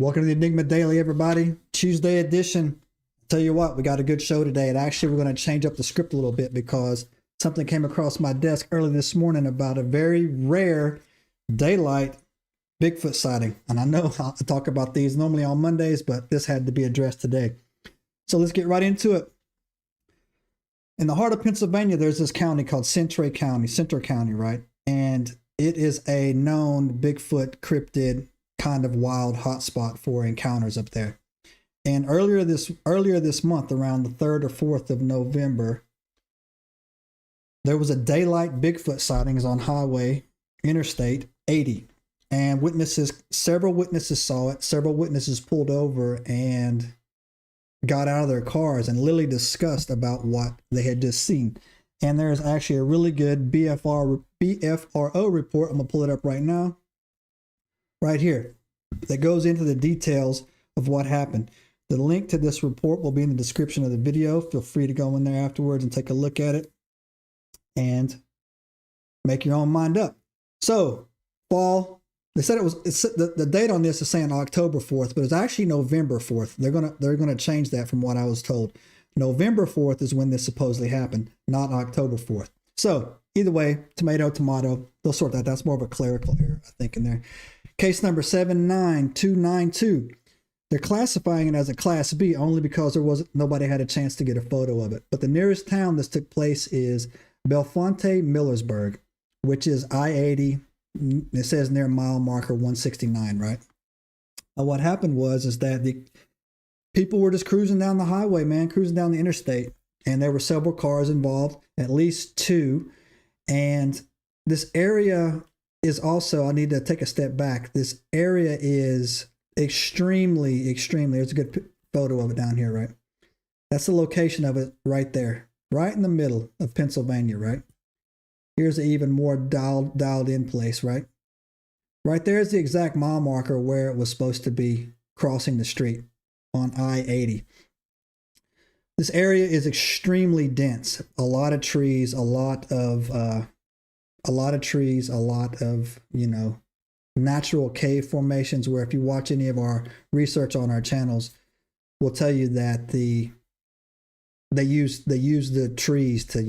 Welcome to the Enigma Daily, everybody. Tuesday edition. Tell you what, we got a good show today. And actually, we're going to change up the script a little bit because something came across my desk early this morning about a very rare daylight Bigfoot sighting. And I know I talk about these normally on Mondays, but this had to be addressed today. So let's get right into it. In the heart of Pennsylvania, there's this county called Centre County, right? And it is a known Bigfoot cryptid kind of wild hotspot for encounters up there. And earlier this month, around the 3rd or 4th of November, there was a daylight Bigfoot sightings on Highway Interstate 80. And several witnesses saw it. Several witnesses pulled over and got out of their cars and literally discussed about what they had just seen. And there's actually a really good BFRO report. I'm going to pull it up right now. Right here, that goes into the details of what happened. The link to this report will be in the description of the video. Feel free to go in there afterwards and take a look at it and make your own mind up. So, fall. They said the date on this is saying October 4th, but it's actually November 4th. They're gonna change that from what I was told. November 4th is when this supposedly happened, not October 4th. So either way, tomato, they'll sort that. That's more of a clerical error, I think, in there. Case number 79292. They're classifying it as a Class B only because nobody had a chance to get a photo of it. But the nearest town this took place is Bellefonte, Millersburg, which is I-80. It says near mile marker 169, right? Now, what happened is that the people were just cruising down the highway, man, cruising down the interstate, and there were several cars involved, at least two. And this area is also, I need to take a step back. This area is extremely, there's a good photo of it down here, right? That's the location of it right there, right in the middle of Pennsylvania, right? Here's an even more dialed in place, right? Right there is the exact mile marker where it was supposed to be crossing the street on I-80. This area is extremely dense. A lot of trees, a lot of natural cave formations where if you watch any of our research on our channels, we'll tell you that they use the trees to,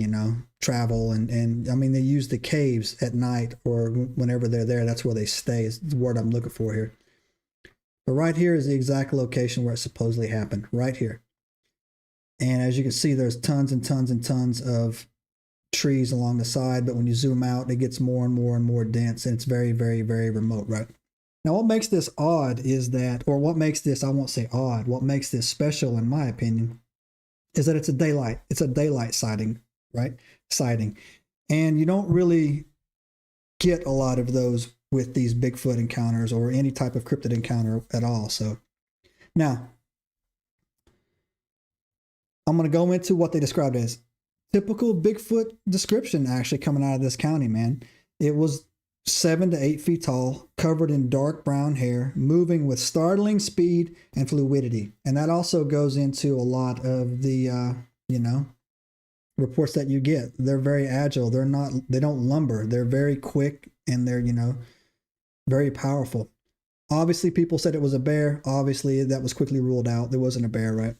travel and I mean, they use the caves at night or whenever they're there. That's where they stay is the word I'm looking for here. But right here is the exact location where it supposedly happened, right here. And as you can see, there's tons and tons and tons of trees along the side, but when you zoom out, it gets more and more and more dense, and it's very, very, very remote, right? Now, what makes this odd is that, or what makes this, I won't say odd, what makes this special, in my opinion, is that it's a daylight sighting, right? Sighting. And you don't really get a lot of those with these Bigfoot encounters or any type of cryptid encounter at all. So now I'm going to go into what they described as typical Bigfoot description actually coming out of this county, man. It was 7 to 8 feet tall, covered in dark brown hair, moving with startling speed and fluidity. And that also goes into a lot of the, reports that you get. They're very agile. They don't lumber. They're very quick and they're, very powerful. Obviously, people said it was a bear. Obviously, that was quickly ruled out. There wasn't a bear, right?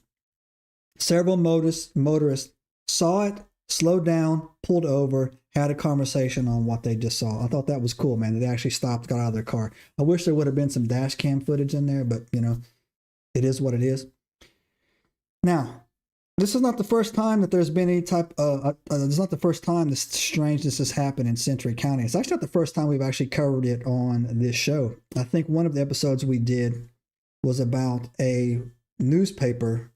Several motorists saw it, slowed down, pulled over, had a conversation on what they just saw. I thought that was cool, man. They actually stopped, got out of their car. I wish there would have been some dash cam footage in there, but, it is what it is. Now, this is not the first time that there's been any type of, it's not the first time this strangeness has happened in Centre County. It's actually not the first time we've actually covered it on this show. I think one of the episodes we did was about a newspaper,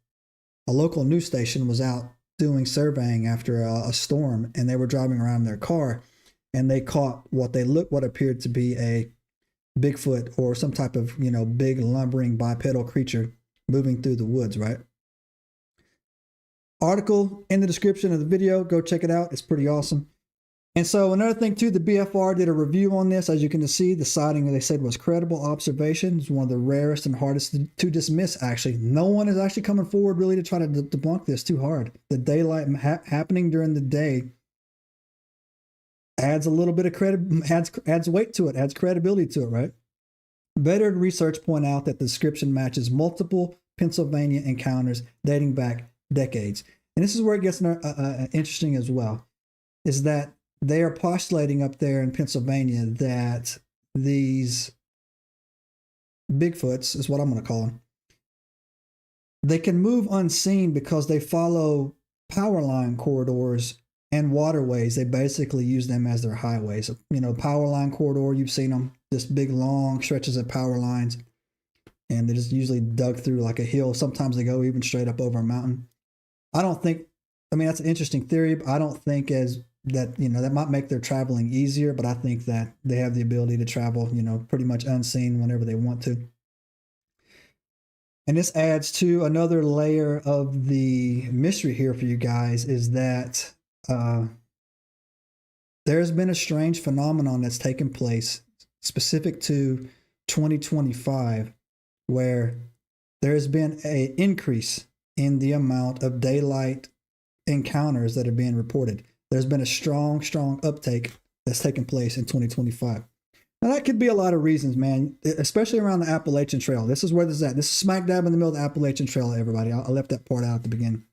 a local news station was out doing surveying after a storm, and they were driving around in their car, and they caught what appeared to be a Bigfoot or some type of, big lumbering bipedal creature moving through the woods, right? Article in the description of the video. Go check it out. It's pretty awesome. And so another thing too, the BFR did a review on this. As you can see, the sighting they said was credible observation. It's one of the rarest and hardest to dismiss, actually. No one is actually coming forward really to try to debunk this too hard. The daylight happening during the day adds a little bit of adds weight to it, adds credibility to it, right? Better research point out that the description matches multiple Pennsylvania encounters dating back decades. And this is where it gets interesting as well, is that they are postulating up there in Pennsylvania that these Bigfoots, is what I'm going to call them, they can move unseen because they follow power line corridors and waterways. They basically use them as their highways. You know, power line corridor, you've seen them, just big long stretches of power lines, and they're just usually dug through like a hill. Sometimes they go even straight up over a mountain. I don't think, I mean, that's an interesting theory, but I don't think as that, you know, that might make their traveling easier, but I think that they have the ability to travel, you know, pretty much unseen whenever they want to. And this adds to another layer of the mystery here for you guys, is that there's been a strange phenomenon that's taken place specific to 2025, where there's been an increase in the amount of daylight encounters that are being reported. There's been a strong uptake that's taken place in 2025. Now, that could be a lot of reasons, man, especially around the Appalachian Trail. This is where this is at. This is smack dab in the middle of the Appalachian Trail, everybody. I left that part out at the beginning.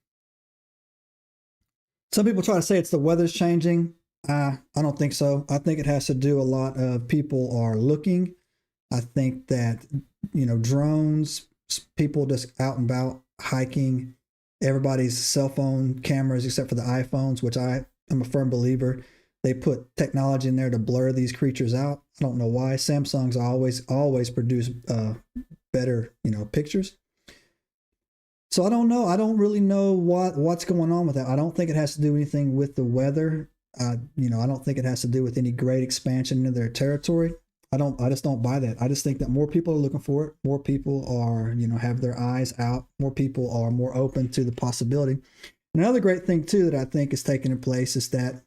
Some people try to say it's the weather's changing. I don't think so. I think it has to do a lot of people are looking. I think that, you know, drones, people just out and about hiking, everybody's cell phone cameras except for the iPhones, which I am a firm believer. They put technology in there to blur these creatures out. I don't know why. Samsung's always produce better, you know, pictures. So I don't know. I don't really know what's going on with that. I don't think it has to do anything with the weather. You know, I don't think it has to do with any great expansion into their territory. I just don't buy that. I just think that more people are looking for it. More people are, you know, have their eyes out. More people are more open to the possibility. Another great thing too that I think is taking place is that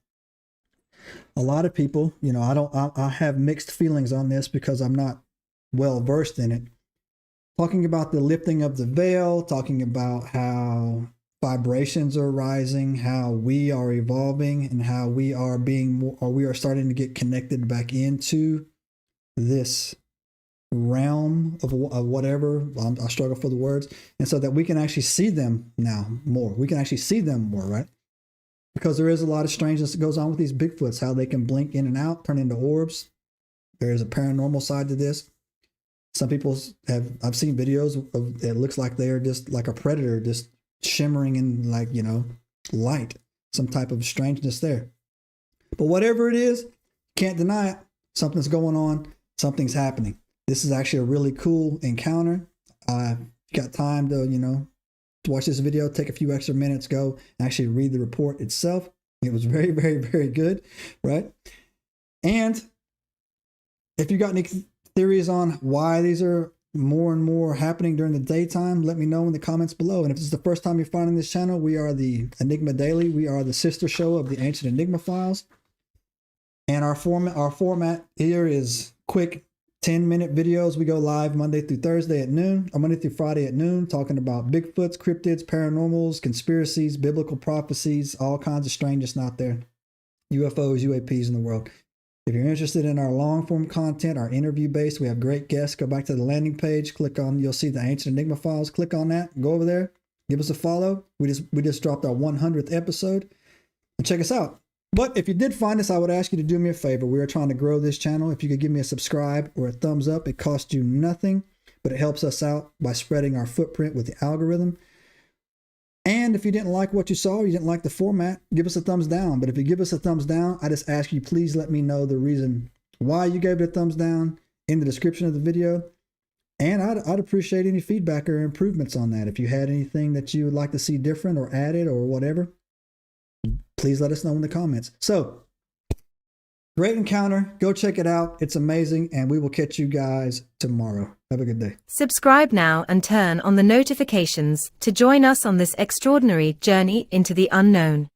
a lot of people, you know, I have mixed feelings on this because I'm not well versed in it. Talking about the lifting of the veil, talking about how vibrations are rising, how we are evolving, and how we are being more, or we are starting to get connected back into this realm of whatever. I struggle for the words. And so that we can actually see them now more. We can actually see them more, right? Because there is a lot of strangeness that goes on with these Bigfoots, how they can blink in and out, turn into orbs. There is a paranormal side to this. Some people I've seen videos of it looks like they're just like a predator, just shimmering in, like, you know, light, some type of strangeness there. But whatever it is, can't deny it. Something's going on. Something's happening. This is actually a really cool encounter. Got time to, you know, to watch this video, take a few extra minutes, go and actually read the report itself. It was very, very, very good, right? And if you got any theories on why these are more and more happening during the daytime, let me know in the comments below. And if this is the first time you're finding this channel, we are the Enigma Daily. We are the sister show of the Ancient Enigma Files. And our format here is quick 10-minute videos. We go live Monday through Thursday at noon, or Monday through Friday at noon, talking about Bigfoots, cryptids, paranormals, conspiracies, biblical prophecies, all kinds of strangeness out there, UFOs, UAPs in the world. If you're interested in our long-form content, our interview-based, we have great guests. Go back to the landing page, click on, you'll see the Ancient Enigma Files. Click on that, go over there, give us a follow. We just dropped our 100th episode, and check us out. But if you did find us, I would ask you to do me a favor. We are trying to grow this channel. If you could give me a subscribe or a thumbs up, it costs you nothing, but it helps us out by spreading our footprint with the algorithm. And if you didn't like what you saw, you didn't like the format, give us a thumbs down. But if you give us a thumbs down, I just ask you, please let me know the reason why you gave it a thumbs down in the description of the video. And I'd appreciate any feedback or improvements on that. If you had anything that you would like to see different or added or whatever, please let us know in the comments. So, great encounter. Go check it out. It's amazing. And we will catch you guys tomorrow. Have a good day. Subscribe now and turn on the notifications to join us on this extraordinary journey into the unknown.